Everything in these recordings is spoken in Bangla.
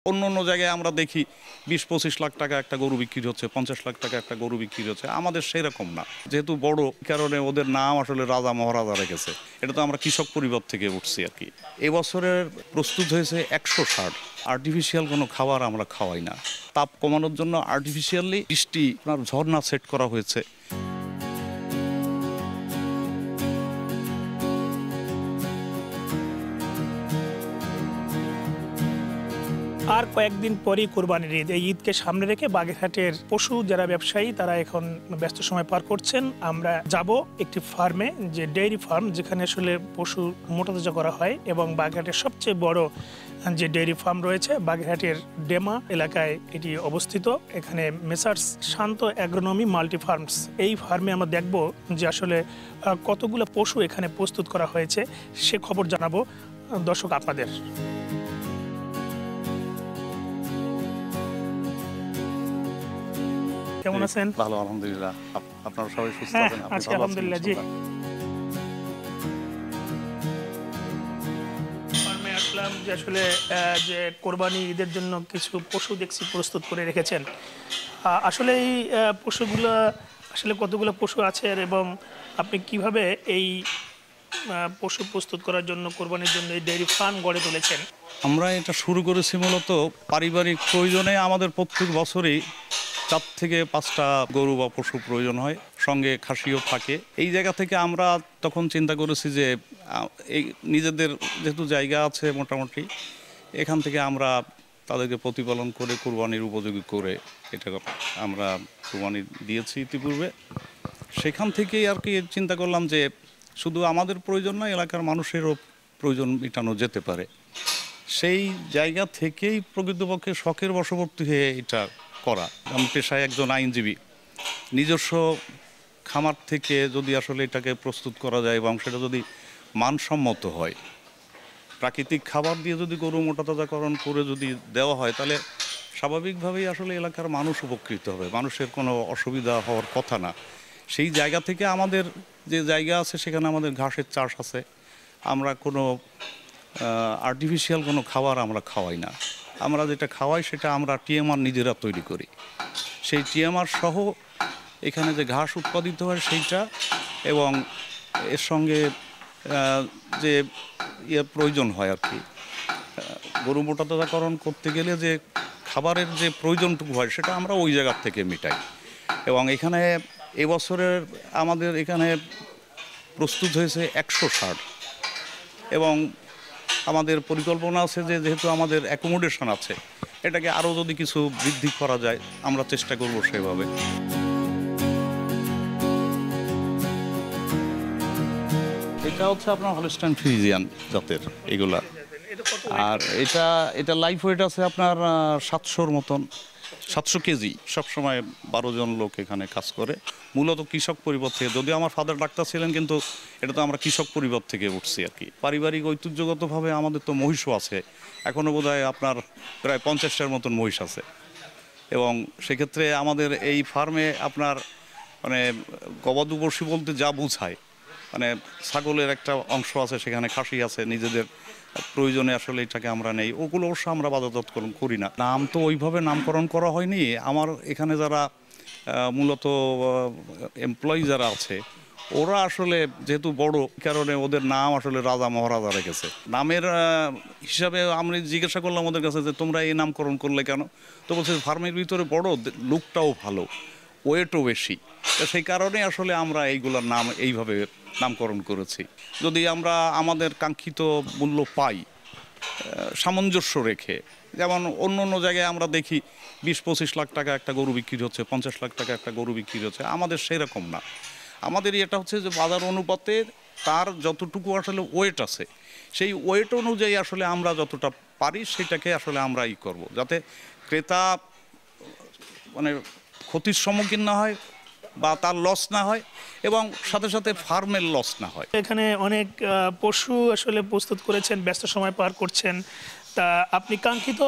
অন্য জায়গায় আমরা দেখি ২০-২৫ লাখ টাকা একটা গরু বিক্রি হচ্ছে, ৫০ লাখ টাকা একটা গরু বিক্রি হচ্ছে। আমাদের সেরকম না, যেহেতু বড় কারণে ওদের নাম আসলে রাজা মহারাজা রেখেছে। এটা তো আমরা কৃষক পরিবার থেকে উঠছি আর কি। এবছরের প্রস্তুত হয়েছে ১৬০। আর্টিফিশিয়াল কোনো খাবার আমরা খাওয়াই না। তাপ কমানোর জন্য আর্টিফিশিয়ালি বৃষ্টি আপনার ঝর্ণা সেট করা হয়েছে। আর কয়েকদিন পরই কোরবানির ঈদ। এই ঈদকে সামনে রেখে বাগেরহাটের পশু যারা ব্যবসায়ী তারা এখন ব্যস্ত সময় পার করছেন। আমরা যাব একটি ফার্মে, যে ডেইরি ফার্ম, যেখানে আসলে পশু মোটাতাজা করা হয় এবং বাগেরহাটের সবচেয়ে বড় যে ডেইরি ফার্ম রয়েছে বাগেরহাটের ডেমা এলাকায় এটি অবস্থিত। এখানে মেসার্স শান্ত অ্যাগ্রোনমি মাল্টি ফার্মস, এই ফার্মে আমরা দেখব যে আসলে কতগুলো পশু এখানে প্রস্তুত করা হয়েছে, সে খবর জানাবো দর্শক আপনাদের। কেমন আছেন? ভালো, আলহামদুলিল্লাহ। আপনারা সবাই সুস্থ আছেন? আছি আলহামদুলিল্লাহ। জি, ফার্মে আসলাম যে আসলে যে কোরবানি ঈদের জন্য কিছু পশু দেখছি প্রস্তুত করে রেখেছেন। আসলে এই পশুগুলো আসলে কতগুলো পশু আছে এবং আপনি কিভাবে এই পশু প্রস্তুত করার জন্য কোরবানির জন্য এই ডেইরি ফার্ম গড়ে তুলেছেন? আমরা এটা শুরু করেছি মূলত পারিবারিক প্রয়োজনে। আমাদের প্রত্যেক বছরই ৪ থেকে ৫টা গরু বা পশু প্রয়োজন হয়, সঙ্গে খাসিও থাকে। এই জায়গা থেকে আমরা তখন চিন্তা করেছি যে এই নিজেদের যেহেতু জায়গা আছে মোটামুটি, এখান থেকে আমরা তাদেরকে প্রতিপালন করে কোরবানির উপযোগী করে এটা আমরা কোরবানি দিয়েছি ইতিপূর্বে। সেখান থেকেই আর কি চিন্তা করলাম যে শুধু আমাদের প্রয়োজন নয়, এলাকার মানুষেরও প্রয়োজন মেটানো যেতে পারে। সেই জায়গা থেকেই প্রকৃতপক্ষে শখের বশবর্তী হয়ে এটা করা। আমি পেশায় একজন আইনজীবী। নিজস্ব খামার থেকে যদি আসলে এটাকে প্রস্তুত করা যায় এবং সেটা যদি মানসম্মত হয়, প্রাকৃতিক খাবার দিয়ে যদি গরু মোটাতাজাকরণ করে যদি দেওয়া হয়, তাহলে স্বাভাবিকভাবেই আসলে এলাকার মানুষ উপকৃত হবে। মানুষের কোনো অসুবিধা হওয়ার কথা না। সেই জায়গা থেকে আমাদের যে জায়গা আছে সেখানে আমাদের ঘাসের চাষ আছে। আমরা কোনো আর্টিফিশিয়াল কোনো খাবার আমরা খাওয়াই না। আমরা যেটা খাওয়াই সেটা আমরা টিএমআর নিজেরা তৈরি করি। সেই টিএমআর সহ এখানে যে ঘাস উৎপাদিত হয় সেইটা, এবং এর সঙ্গে যে প্রয়োজন হয় আর কি, গরু মোটাতাজাকরণ করতে গেলে যে খাবারের যে প্রয়োজনটুকু হয় সেটা আমরা ওই জায়গার থেকে মেটাই। এবং এখানে এবছরের আমাদের এখানে প্রস্তুত হয়েছে ১৬০, এবং আমাদের পরিকল্পনা আছে যে যেহেতু আমাদের অ্যাকোমোডেশন আছে, এটাকে আরও যদি কিছু বৃদ্ধি করা যায় আমরা চেষ্টা করব সেভাবে। এটা হচ্ছে আপনার হলস্টাইন ফ্রিজিয়ান জাতের এগুলা। আর এটা লাইফ ওয়েট আছে আপনার 700-র মতন, 700 কেজি। সবসময় 12 জন লোক এখানে কাজ করে। মূলত কৃষক পরিবার থেকে, যদিও আমার ফাদার ডাক্তার ছিলেন, কিন্তু এটা তো আমরা কৃষক পরিবার থেকে উঠছি আর কি। পারিবারিক ঐতিহ্যগতভাবে আমাদের তো মহিষও আছে, এখনও বোধহয় আপনার প্রায় 50টার মতন মহিষ আছে। এবং সেক্ষেত্রে আমাদের এই ফার্মে আপনার মানে গবাদি পশু বলতে যা বোঝায়, মানে ছাগলের একটা অংশ আছে, সেখানে খাসি আছে, নিজেদের প্রয়োজনে আসলে এটাকে আমরা নেই। ওগুলো অবশ্য আমরা বাজারজাতকরণ করি না। নাম তো ওইভাবে নামকরণ করা হয়নি। আমার এখানে যারা মূলত এমপ্লয়ি যারা আছে, ওরা আসলে যেহেতু বড় কারণে ওদের নাম আসলে রাজা মহারাজা রেখেছে। নামের হিসাবে আমি জিজ্ঞাসা করলাম ওদের কাছে যে তোমরা এই নামকরণ করলে কেন? তো বলছে ফার্মের ভিতরে বড়, লুকটাও ভালো, ওয়েটও বেশি, সেই কারণে আসলে আমরা এইগুলোর নাম এইভাবে নামকরণ করেছি। যদি আমরা আমাদের কাঙ্ক্ষিত মূল্য পাই সামঞ্জস্য রেখে, যেমন অন্য জায়গায় আমরা দেখি ২০-২৫ লাখ টাকা একটা গরু বিক্রি হচ্ছে, ৫০ লাখ টাকা একটা গরু বিক্রি হচ্ছে। আমাদের সেরকম না। আমাদের এটা হচ্ছে যে বাজার অনুপাতে তার যতটুকু আসলে ওয়েট আছে, সেই ওয়েট অনুযায়ী আসলে আমরা যতটা পারি সেটাকে আসলে আমরা করব, যাতে ক্রেতা মানে ক্ষতির সম্মুখীন না হয় বা তার লস না হয়, এবং সাথে সাথে ফার্মের লস না হয়। এখানে অনেক পশু আসলে প্রস্তুত করেছেন, ব্যস্ত সময় পার করছেন। তা আপনি কাঙ্ক্ষিত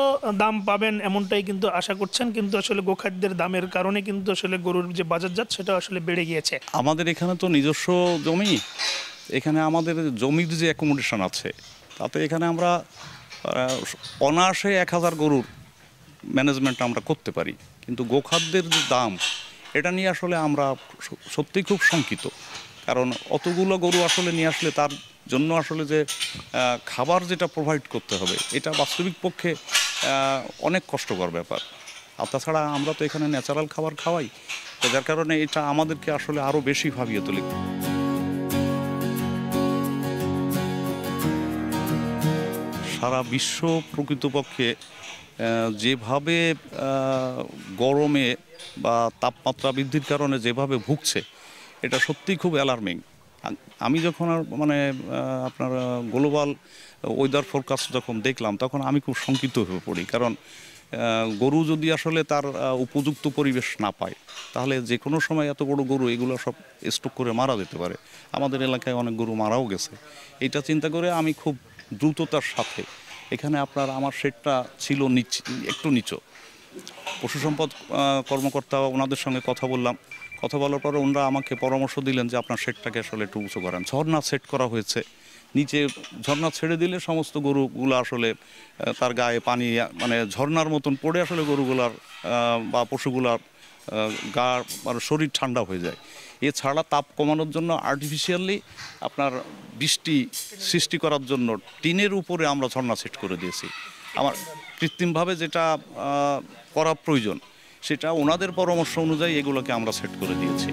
দাম পাবেন এমনটাই কিন্তু আশা করছেন, কিন্তু আসলে গোখাদ্যের দামের কারণে কিন্তু আসলে গরুর যে বাজারজাত সেটা আসলে বেড়ে গিয়েছে। আমাদের এখানে তো নিজস্ব জমি, এখানে আমাদের জমির যে অ্যাকোমোডেশন আছে, তাতে এখানে আমরা অনায়াসে 1000 গরুর ম্যানেজমেন্ট আমরা করতে পারি। কিন্তু গোখাদ্যের যে দাম, এটা নিয়ে আসলে আমরা সত্যিই খুব শঙ্কিত। কারণ অতগুলো গরু আসলে নিয়ে আসলে তার জন্য আসলে যে খাবার যেটা প্রোভাইড করতে হবে, এটা বাস্তবিক পক্ষে অনেক কষ্টকর ব্যাপার। আর তাছাড়া আমরা তো এখানে ন্যাচারাল খাবার খাওয়াই, তো যার কারণে এটা আমাদেরকে আসলে আরও বেশি ভাবিয়ে তোলে। সারা বিশ্ব প্রকৃতপক্ষে যেভাবে গরমে বা তাপমাত্রা বৃদ্ধির কারণে যেভাবে ভুগছে, এটা সত্যিই খুব অ্যালার্মিং। আমি যখন মানে আপনার গ্লোবাল ওয়েদার ফোরকাস্ট যখন দেখলাম, তখন আমি খুব শঙ্কিত হয়ে পড়ি। কারণ গরু যদি আসলে তার উপযুক্ত পরিবেশ না পায়, তাহলে যে কোনো সময় এত বড় গরু এগুলো সব স্টক করে মারা যেতে পারে। আমাদের এলাকায় অনেক গরু মারাও গেছে। এটা চিন্তা করে আমি খুব দ্রুততার সাথে এখানে আমার শেডটা ছিল একটু নিচু। পশু সম্পদ কর্মকর্তা ওনাদের সঙ্গে কথা বললাম। কথা বলার পরে ওনারা আমাকে পরামর্শ দিলেন যে আপনার শেডটাকে আসলে একটু উঁচু করেন। ঝর্ণা সেট করা হয়েছে, নিচে ঝর্ণা ছেড়ে দিলে সমস্ত গরুগুলো আসলে তার গায়ে পানি মানে ঝর্ণার মতন পড়ে আসলে গরুগুলার বা পশুগুলার গা মানে শরীর ঠান্ডা হয়ে যায়। এছাড়া তাপ কমানোর জন্য আর্টিফিশিয়ালি আপনার বৃষ্টি সৃষ্টি করার জন্য টিনের উপরে আমরা ঝর্ণা সেট করে দিয়েছি। আমার কৃত্রিমভাবে যেটা করা প্রয়োজন, সেটা ওনাদের পরামর্শ অনুযায়ী এগুলোকে আমরা সেট করে দিয়েছি।